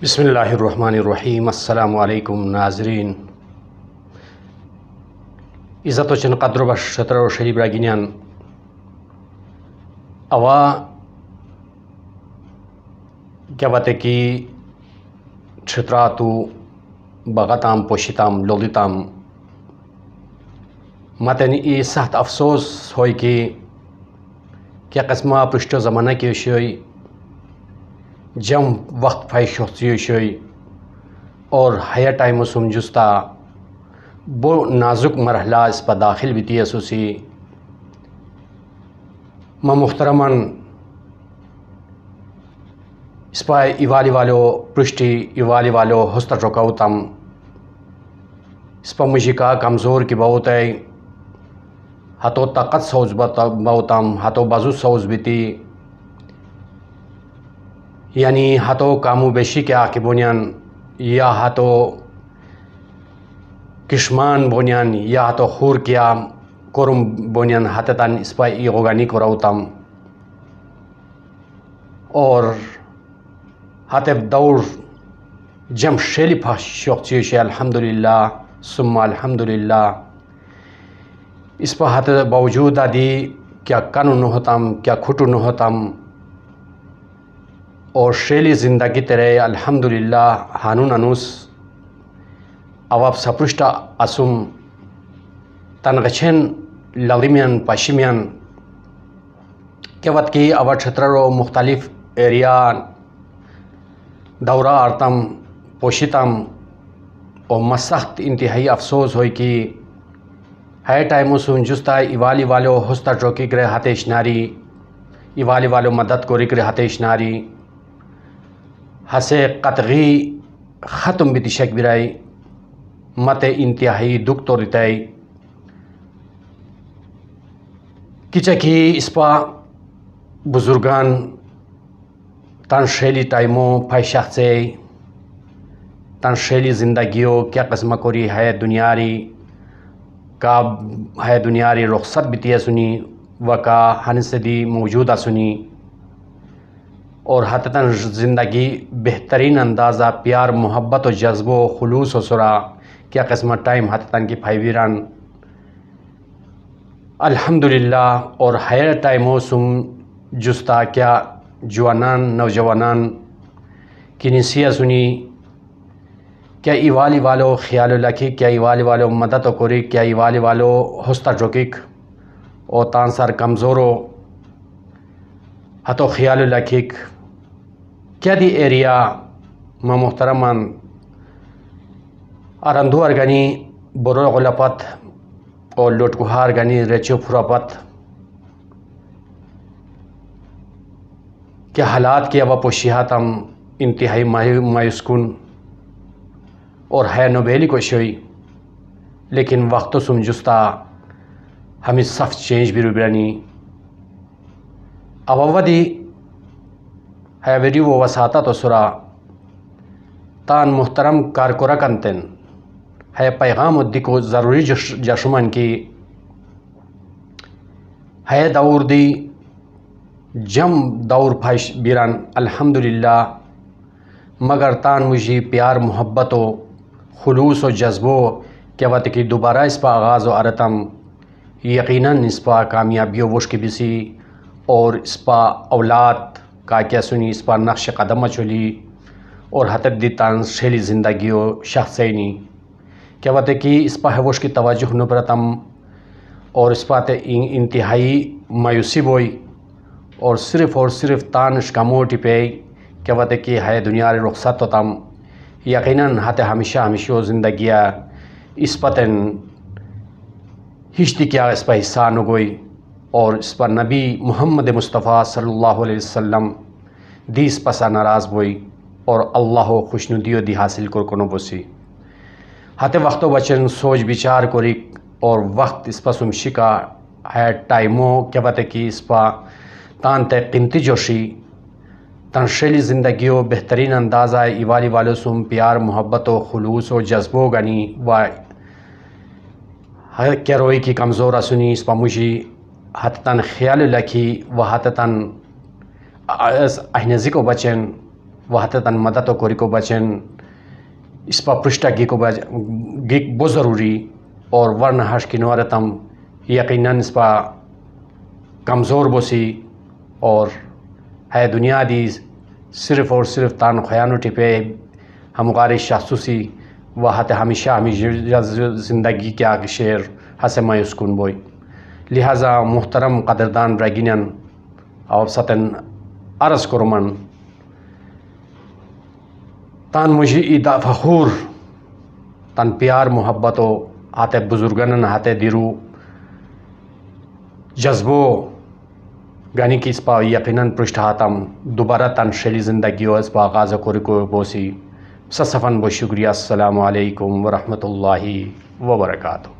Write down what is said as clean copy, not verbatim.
بسم اللہ الرحمن الرحیم۔ السلام علیکم ناظرین، عزت و چن قدر و شطر و شریف راگینیان اوا گوتے کی چھتراتو بغتام پوشیتام لولیتام متن ای سخت افسوس ہوئی کہ کیا قسمہ پرشتو زمانہ کی شوئی جم وقت فائشوختی شوئی اور ہیا ٹائم سم جستا بو نازک مرحلہ اس پا داخل بیتی اسوسی ما محترمان اس پا ایوالی والو پرشتی ایوالی والو ہستا چوکاوتام اس پا مجھے کا کمزور کی باوتای ہاتو طاقت سوز باوتام ہاتو بازو سوز بیتی یعنی ہاتو کامو بیشی کے آکے بونیان یا ہاتو کشمان بونیان یا ہاتو خور کیا کورم بونیان ہاتتان اس پا ایغوگانی کوراوتام اور ہاتف دور جم شیلی پاش شوقچیوشی الحمدللہ ثم الحمدللہ اس پا ہات باوجود آدی کیا کانو نہ ہوتام کیا کھٹو نہ ہوتام اور شیلی زندگی تیرے الحمدللہ ہانون انوس اواب سپرشتا اسم تنغچین لغیمیان پاشیمیان کے وقت کی اوار چھترارو مختلف ایریا دورہ آرتم پوشیتم اور مسخت انتہائی افسوس ہوئی کہ ہے ٹائمو سن جستا ایوالی والو ہستا چوکی گرے ہاتیش ناری ایوالی والو مدد کو رکرے ہاتیش ناری ہسے قطغی ختم بیتی شک برائی مت انتہائی دکھ تو رتائی کچکی اس پا بزرگان تن شیلی ٹائمو پائشاخ سے تن شیلی زندگیو کیا قسمہ کوری ہے دنیاری کا ہے دنیاری رخصت بیتی سنی وکا ہنسدی موجودہ سنی اور حتتاً زندگی بہترین اندازہ پیار محبت و جذب و خلوص و سرا کیا قسمہ ٹائم حتتاً کی پھائیویران الحمدللہ اور ہیر ٹائمو سم جستا کیا جوانان نوجوانان کی نسیہ سنی کیا ایوالی والو خیال لکھی کیا ایوالی والو مدد و کوری کیا ایوالی والو ہستا چوکک اور تانسار کمزورو ہتو خیال لکھک کیا دی ایریا ما محترمان ارندو ارگانی برو غلپت اور لوٹکوہا ارگانی ریچو پھراپت کیا حالات کی ابا پوشیہاتم انتہائی مایوس کن اور ہے نوبیلی کو شوئی لیکن وقت سم جستا ہمیں صف چینج بھی روبرانی اوودی ہے ویڈیو و وساطت و سرا تان محترم کارکورا کنتن ہے پیغام ادی کو ضروری جشمن کی ہے دور دی جم دور پھائش بیران الحمدللہ مگر تان مجھے پیار محبت و خلوص و جذبو کیا وقت کی دوبارہ اس پا آغاز و ارتم یقیناً اس پا کامیابی و وشک بسی اور اس پا اولاد کا کیا سنی اس پا نقش قدم چلی اور حتت دی تان شیلی زندگی و شخصینی کیا وقت کی اس پا ہے کی توجہ نبرتم اور اس پا انتہائی مایوسی بوئی اور صرف تان شکموٹی پہ کیا وقت کی ہے دنیا رخصت تم یقیناً ہاتھ ہمیشہ زندگیہ اس پتن ہشتی کیا اس پا حصہ نگوئی اور اس پر نبی محمد مصطفیٰ صلی اللہ علیہ وسلم دیس پسا ناراض بوئی اور اللہ خوشنودیو دی حاصل کنو بوسی ہاتے وقت بچن سوچ بچار کوری اور وقت اس پا سمشی کا ہے ٹائمو کیا بات کی اس پا تان تے قیمتی جوشی تن شیلی زندگیو بہترین اندازہ ایوالی والو سم پیار محبت و خلوص و جذبو گنی و کیا روئی کی کمزورہ سنی اس پا مجھے حتتاً خیال لکھی و حتتاً احنزی کو بچن وحت تن مدد و کوری کو بچن اس پا پرشتہ گیک بہت ضروری اور ورنہ ہش کی نورتم یقیناً اس پا کمزور بوسی اور ہے دنیا دی صرف اور صرف تان خیانو ٹپے ہمغاری شخصوسی وحت ہمیشہ زندگی کیا شعر ہسے مایوس کن بوئی لہذا محترم قدردان رگینن اور ستن عرض کرمن تان مجھے ایدا فخور تن پیار محبت و آتے بزرگن ہاتے دیرو جذبو گانی کی اس پا یقیناً پرشت ہاتم دوبارہ تن شیلی زندگی و اس پا آغاز کوری کو بوسی سسفن بو شکریہ. السلام علیکم ورحمۃ اللہ وبرکاتہ.